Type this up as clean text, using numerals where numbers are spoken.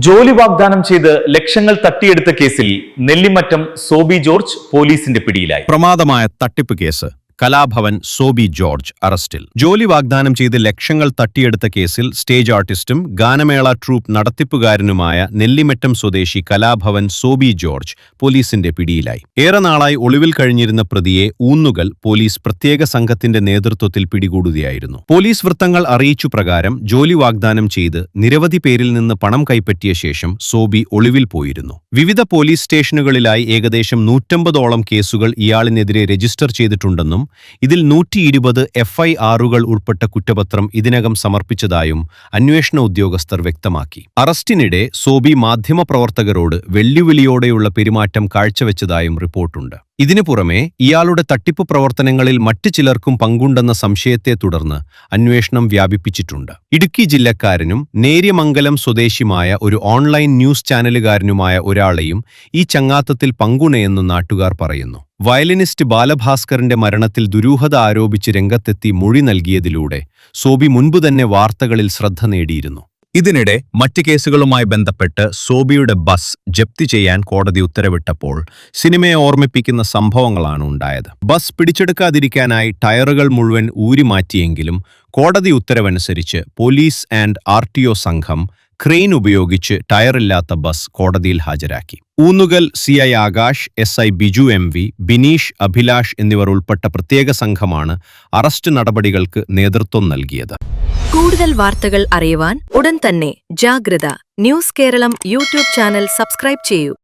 ജോലി വാഗ്ദാനം ചെയ്ത് ലക്ഷങ്ങൾ തട്ടിയെടുത്ത കേസിൽ നെല്ലിമറ്റം സോബി ജോർജ് പോലീസിന്റെ പിടിയിലായി. പ്രമാദമായ തട്ടിപ്പ് കേസ്. കലാഭവൻ സോബി ജോർജ് അറസ്റ്റിൽ. ജോലി വാഗ്ദാനം ചെയ്ത് ലക്ഷങ്ങൾ തട്ടിയെടുത്ത കേസിൽ സ്റ്റേജ് ആർട്ടിസ്റ്റും ഗാനമേള ട്രൂപ്പ് നടത്തിപ്പുകാരനുമായ നെല്ലിമറ്റം സ്വദേശി കലാഭവൻ സോബി ജോർജ് പോലീസിന്റെ പിടിയിലായി. ഏറെ നാളായി ഒളിവിൽ കഴിഞ്ഞിരുന്ന പ്രതിയെ ഊന്നുകൽ പോലീസ് പ്രത്യേക സംഘത്തിന്റെ നേതൃത്വത്തിൽ പിടികൂടുകയായിരുന്നു. പോലീസ് വൃത്തങ്ങൾ അറിയിച്ചു പ്രകാരം ജോലി വാഗ്ദാനം ചെയ്ത് നിരവധി പേരിൽ നിന്ന് പണം കൈപ്പറ്റിയ ശേഷം സോബി ഒളിവിൽ പോയിരുന്നു. വിവിധ പോലീസ് സ്റ്റേഷനുകളിലായി ഏകദേശം 150ഓളം കേസുകൾ ഇയാളിനെതിരെ രജിസ്റ്റർ ചെയ്തിട്ടുണ്ടെന്നും ഇതിൽ 120 FIRകൾ ഉൾപ്പെട്ട കുറ്റപത്രം ഇതിനകം സമർപ്പിച്ചതായും അന്വേഷണ ഉദ്യോഗസ്ഥർ വ്യക്തമാക്കി. അറസ്റ്റിനിടെ സോബി മാധ്യമപ്രവർത്തകരോട് വെല്ലുവിളിയോടെയുള്ള പെരുമാറ്റം കാഴ്ചവെച്ചതായും റിപ്പോർട്ടുണ്ട്. ഇതിനു പുറമെ ഇയാളുടെ തട്ടിപ്പ് പ്രവർത്തനങ്ങളിൽ മറ്റു ചിലർക്കും പങ്കുണ്ടെന്ന സംശയത്തെ തുടർന്ന് അന്വേഷണം വ്യാപിപ്പിച്ചിട്ടുണ്ട്. ഇടുക്കി ജില്ലക്കാരനും നേര്യമംഗലം സ്വദേശിയുമായ ഒരു ഓൺലൈൻ ന്യൂസ് ചാനലുകാരനുമായ ഒരാളെയും ഈ ചങ്ങാത്തത്തിൽ പങ്കുണ്ടെന്ന് നാട്ടുകാർ പറയുന്നു. വയലിനിസ്റ്റ് ബാലഭാസ്കറിന്റെ മരണത്തിൽ ദുരൂഹത ആരോപിച്ച് രംഗത്തെത്തി മൊഴി നൽകിയതിലൂടെ സോബി മുൻപുതന്നെ വാർത്തകളിൽ ശ്രദ്ധ നേടിയിരുന്നു. ഇതിനിടെ മറ്റ് കേസുകളുമായി ബന്ധപ്പെട്ട് സോബിയുടെ ബസ് ജപ്തി ചെയ്യാൻ കോടതി ഉത്തരവിട്ടപ്പോൾ സിനിമയെ ഓർമ്മിപ്പിക്കുന്ന സംഭവങ്ങളാണ് ഉണ്ടായത്. ബസ് പിടിച്ചെടുക്കാതിരിക്കാനായി ടയറുകൾ മുഴുവൻ ഊരിമാറ്റിയെങ്കിലും കോടതി ഉത്തരവനുസരിച്ച് പോലീസ് ആൻഡ് RTO സംഘം ക്രെയിൻ ഉപയോഗിച്ച് ടയറില്ലാത്ത ബസ് കോടതിയിൽ ഹാജരാക്കി. Oonnukal CI Akash, SI Biju MV, Bineesh, Abhilash എന്നിവർ ഉൾപ്പെട്ട പ്രത്യേക സംഘമാണ് അറസ്റ്റ് നടപടികൾക്ക് നേതൃത്വം നൽകിയത്. കൂടുതൽ വാർത്തകൾ അറിയുവാൻ ഉടൻ തന്നെ Jagratha news Keralam YouTube channel subscribe ചെയ്യൂ.